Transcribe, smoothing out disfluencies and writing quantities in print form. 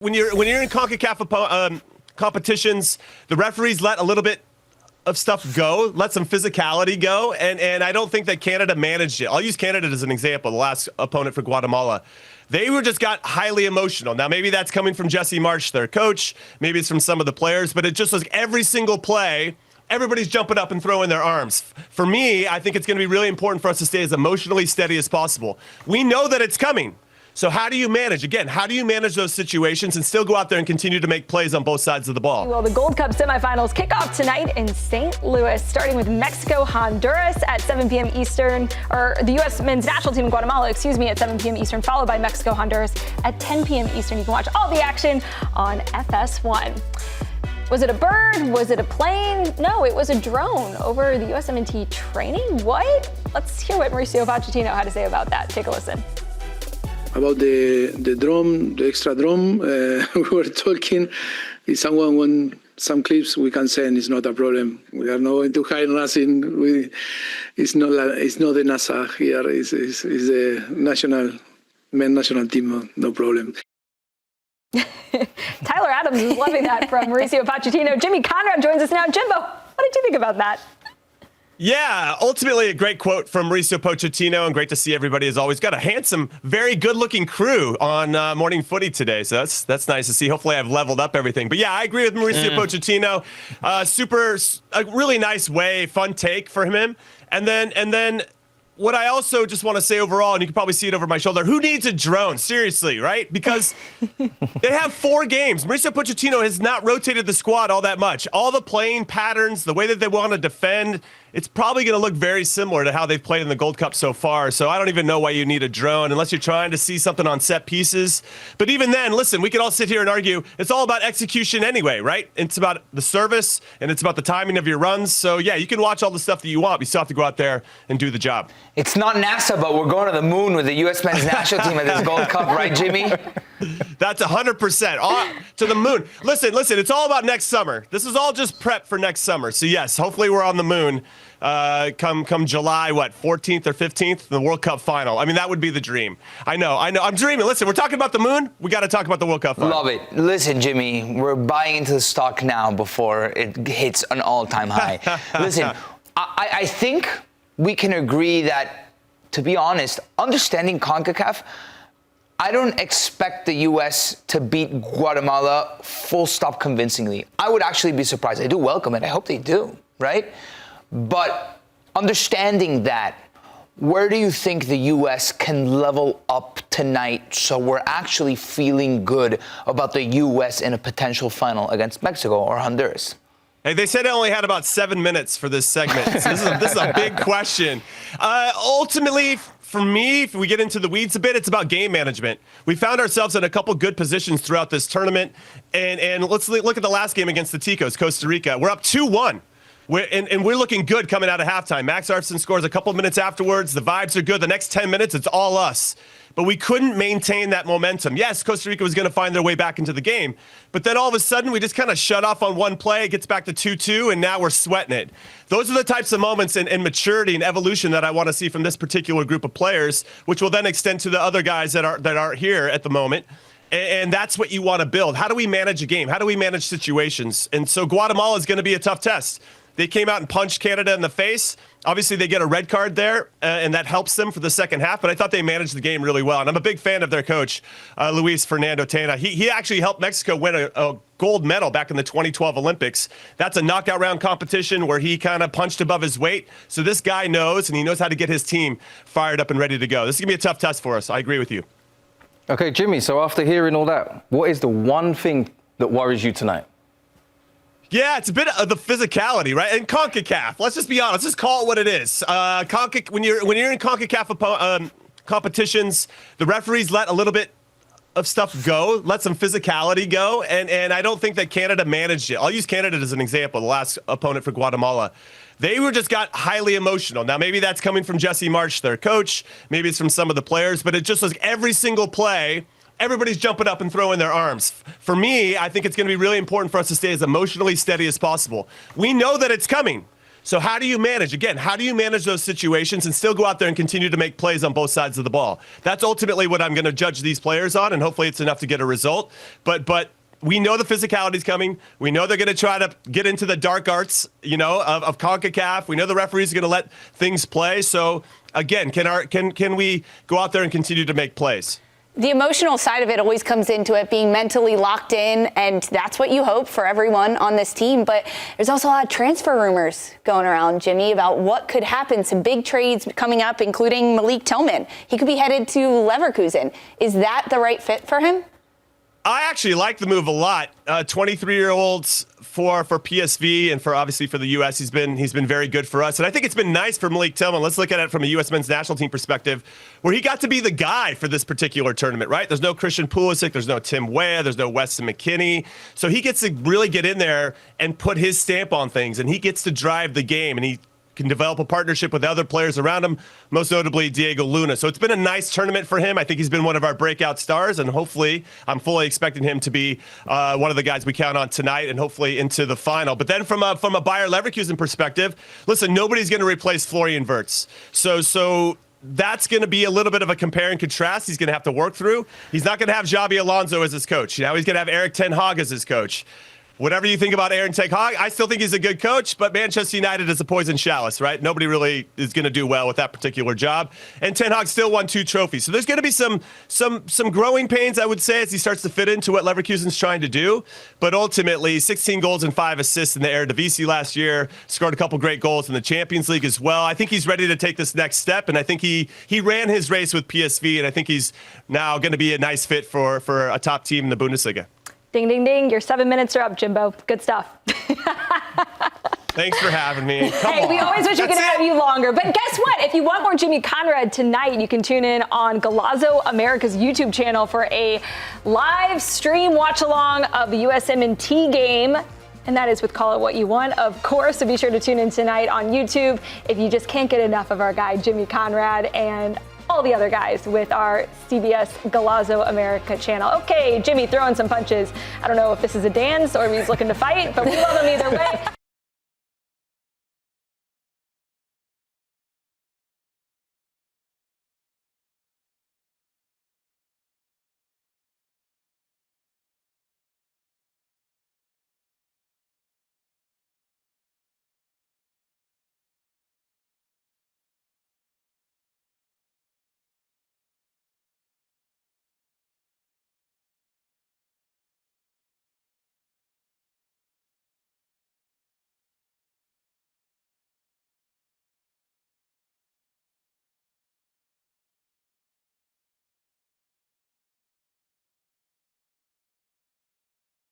When you're in CONCACAF competitions, the referees let a little bit of stuff go, let some physicality go, and I don't think that Canada managed it. I'll use Canada as an example, the last opponent for Guatemala. They just got highly emotional. Now, maybe that's coming from Jesse Marsch, their coach. Maybe it's from some of the players, but it just was every single play, everybody's jumping up and throwing their arms. For me, I think it's going to be really important for us to stay as emotionally steady as possible. We know that it's coming. So how do you manage? Again, how do you manage those situations and still go out there and continue to make plays on both sides of the ball? Well, the Gold Cup semifinals kick off tonight in St. Louis, starting with Mexico, Honduras at 7 p.m. Eastern, or the U.S. men's national team in Guatemala, at 7 p.m. Eastern, followed by Mexico, Honduras at 10 p.m. Eastern. You can watch all the action on FS1. Was it a bird? Was it a plane? No, it was a drone over the USMNT training. What? Let's hear what Mauricio Pochettino had to say about that. Take a listen. About the drum, the extra drum, we were talking. If someone wants some clips, we can send. It's not a problem. We are not going to hide nothing. It's not the NASA here. It's the men's national team. No problem. Tyler Adams is loving that from Mauricio Pochettino. Jimmy Conrad joins us now. Jimbo, what did you think about that? Yeah, ultimately a great quote from Mauricio Pochettino, and great to see everybody as always. Got a handsome, very good-looking crew on Morning Footy today, so that's nice to see. Hopefully I've leveled up everything. But yeah, I agree with Mauricio Pochettino. A really nice way, fun take for him. And then what I also just want to say overall, and you can probably see it over my shoulder, who needs a drone? Seriously, right? Because they have 4 games. Mauricio Pochettino has not rotated the squad all that much. All the playing patterns, the way that they want to defend, it's probably going to look very similar to how they've played in the Gold Cup so far. So I don't even know why you need a drone unless you're trying to see something on set pieces. But even then, listen, we could all sit here and argue it's all about execution anyway, right? It's about the service and it's about the timing of your runs. So yeah, you can watch all the stuff that you want, but you still have to go out there and do the job. It's not NASA, but we're going to the moon with the U.S. men's national team at this Gold Cup, right, Jimmy? That's 100%. To the moon. Listen, it's all about next summer. This is all just prep for next summer. So yes, hopefully we're on the moon come July, 14th or 15th, the World Cup final. I mean, that would be the dream. I know. I'm dreaming. Listen, we're talking about the moon. We got to talk about the World Cup final. Love it. Listen, Jimmy, we're buying into the stock now before it hits an all-time high. Listen, I think we can agree that, to be honest, understanding CONCACAF, I don't expect the U.S. to beat Guatemala full stop convincingly. I would actually be surprised. I do welcome it. I hope they do, right? But understanding that, where do you think the U.S. can level up tonight so we're actually feeling good about the U.S. in a potential final against Mexico or Honduras? Hey, they said I only had about 7 minutes for this segment. So this is a big question. Ultimately, for me, if we get into the weeds a bit, it's about game management. We found ourselves in a couple good positions throughout this tournament. And let's look at the last game against the Ticos, Costa Rica. We're up 2-1. We're looking good coming out of halftime. Max Arfson scores a couple minutes afterwards. The vibes are good. The next 10 minutes, it's all us. But we couldn't maintain that momentum. Yes, Costa Rica was going to find their way back into the game. But then all of a sudden, we just kind of shut off on one play. It gets back to 2-2, and now we're sweating it. Those are the types of moments in maturity and evolution that I want to see from this particular group of players, which will then extend to the other guys that aren't here at the moment. And that's what you want to build. How do we manage a game? How do we manage situations? And so Guatemala is going to be a tough test. They came out and punched Canada in the face. Obviously, they get a red card there, and that helps them for the second half. But I thought they managed the game really well. And I'm a big fan of their coach, Luis Fernando Tena. He actually helped Mexico win a gold medal back in the 2012 Olympics. That's a knockout round competition where he kind of punched above his weight. So this guy knows, and he knows how to get his team fired up and ready to go. This is going to be a tough test for us. I agree with you. Okay, Jimmy, so after hearing all that, what is the one thing that worries you tonight? Yeah, it's a bit of the physicality, right? And CONCACAF, let's just be honest. Let's call it what it is. When you're in CONCACAF competitions, the referees let a little bit of stuff go, let some physicality go, and I don't think that Canada managed it. I'll use Canada as an example, the last opponent for Guatemala. They just got highly emotional. Now, maybe that's coming from Jesse Marsch, their coach. Maybe it's from some of the players, but it just was every single play, everybody's jumping up and throwing their arms. For me, I think it's going to be really important for us to stay as emotionally steady as possible. We know that it's coming. So how do you manage? Again, how do you manage those situations and still go out there and continue to make plays on both sides of the ball? That's ultimately what I'm going to judge these players on, and hopefully it's enough to get a result. But we know the physicality's coming. We know they're going to try to get into the dark arts, of CONCACAF. We know the referees are going to let things play. So again, can we go out there and continue to make plays? The emotional side of it always comes into it, being mentally locked in, and that's what you hope for everyone on this team. But there's also a lot of transfer rumors going around, Jimmy, about what could happen. Some big trades coming up, including Malik Tillman. He could be headed to Leverkusen. Is that the right fit for him? I actually like the move a lot. 23-year-olds for PSV and obviously for the U.S. He's been very good for us, and I think it's been nice for Malik Tillman. Let's look at it from a U.S. men's national team perspective, where he got to be the guy for this particular tournament. Right? There's no Christian Pulisic, there's no Tim Weah, there's no Weston McKennie, so he gets to really get in there and put his stamp on things, and he gets to drive the game, and he can develop a partnership with other players around him, most notably Diego Luna. So it's been a nice tournament for him. I think he's been one of our breakout stars, and hopefully I'm fully expecting him to be one of the guys we count on tonight and hopefully into the final. But then from a Bayer Leverkusen perspective, listen, nobody's going to replace Florian Wirtz. So that's going to be a little bit of a compare and contrast he's going to have to work through. He's not going to have Xabi Alonso as his coach. Now he's going to have Erik ten Hag as his coach. Whatever you think about Erik ten Hag, I still think he's a good coach, but Manchester United is a poison chalice, right? Nobody really is going to do well with that particular job. And Ten Hag still won 2 trophies. So there's going to be some growing pains, I would say, as he starts to fit into what Leverkusen's trying to do. But ultimately, 16 goals and 5 assists in the Eredivisie last year, scored a couple great goals in the Champions League as well. I think he's ready to take this next step, and I think he ran his race with PSV, and I think he's now going to be a nice fit for a top team in the Bundesliga. Ding, ding, ding. Your 7 minutes are up, Jimbo. Good stuff. Thanks for having me. Come on. We always wish we could have you longer. But guess what? If you want more Jimmy Conrad tonight, you can tune in on Golazo America's YouTube channel for a live stream watch-along of the USMNT game. And that is with Call It What You Want, of course. So be sure to tune in tonight on YouTube if you just can't get enough of our guy, Jimmy Conrad, and all the other guys with our CBS Golazo America channel. Okay, Jimmy throwing some punches. I don't know if this is a dance or if he's looking to fight, but we love him either way.